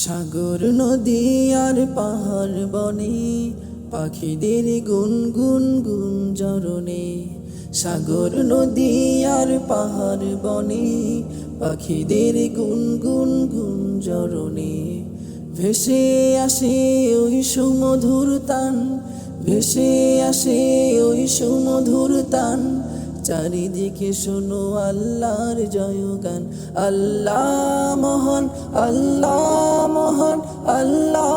সাগর নদী আর পাহাড় বনে পাখিদের গুনগুন গুঞ্জরণে। সাগর নদী আর পাহাড় বনে পাখিদের গুনগুন গুঞ্জরণে। ভেসে আসে ওই সুমধুর তান, ভেসে আসে ওই সুমধুর তান। চারিদিকে শোনো আল্লাহর জয়গান। আল্লাহ মহান, আল্লাহ মহান, আল্লাহ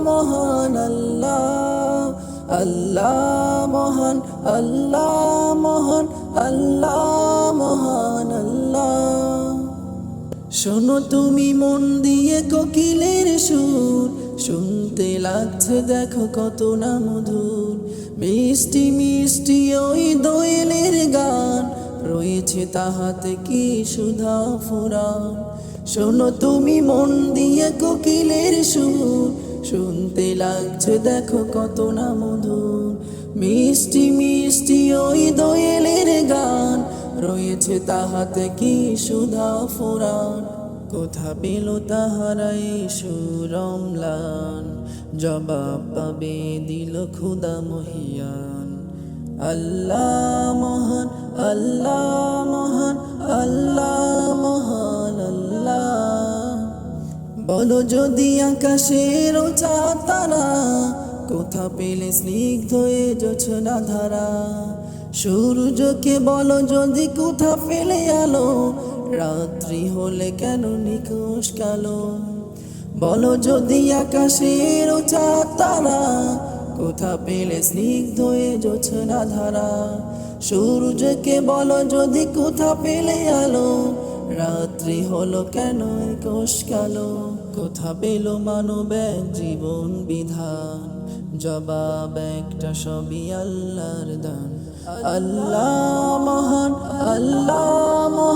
মহান, আল্লাহ আল্লাহ মহান, আল্লাহ মহান, আল্লাহ মহান, আল্লাহ। শোনো তুমি মন দিয়ে কোকিলের সুর, শুনতে লাগছে দেখো কত না মধুর। মিষ্টি মিষ্টি ওই দোয়েলের গান, রয়েছে তাহাতে কি সুধা ফুরান। শোনো তুমি মন দিয়ে কোকিলের সুর, শুনতে লাগছে দেখো কত না মধুর। মিষ্টি মিষ্টি ওই দোয়েলের গান, রয়েছে তাহাতে কি সুধা ফুরান। কোথা পেল তাহারাই সুরমলান, জবাব পাবে দিল খুদা মহিয়ান। আল্লাহ মহান, আল্লাহ মহান, আল্লাহ মহান, আল্লাহ। বলো যদি আকাশের চাঁদ তারা, কোথা পেলে স্নিগ্ধ এ জোছনা ধারা। সূর্যকে বলো যদি কোথা পেলে আলো, রাত্রি হলে কেন নিখোঁজ কালো। বলো যদি আকাশের চাঁদ তারা, কোথা পেলে স্নিগ্ধ এ জোছনা ধারা। সূর্যকে বলো যদি কোথা পেলে আলো, রাত্রি হলো কেন নিখোঁজ কালো। কোথা পেল মানব এক জীবন বিধান, জবাব একটা সবই আল্লাহর দান। আল্লাহ মহান, আল্লাহ মহান।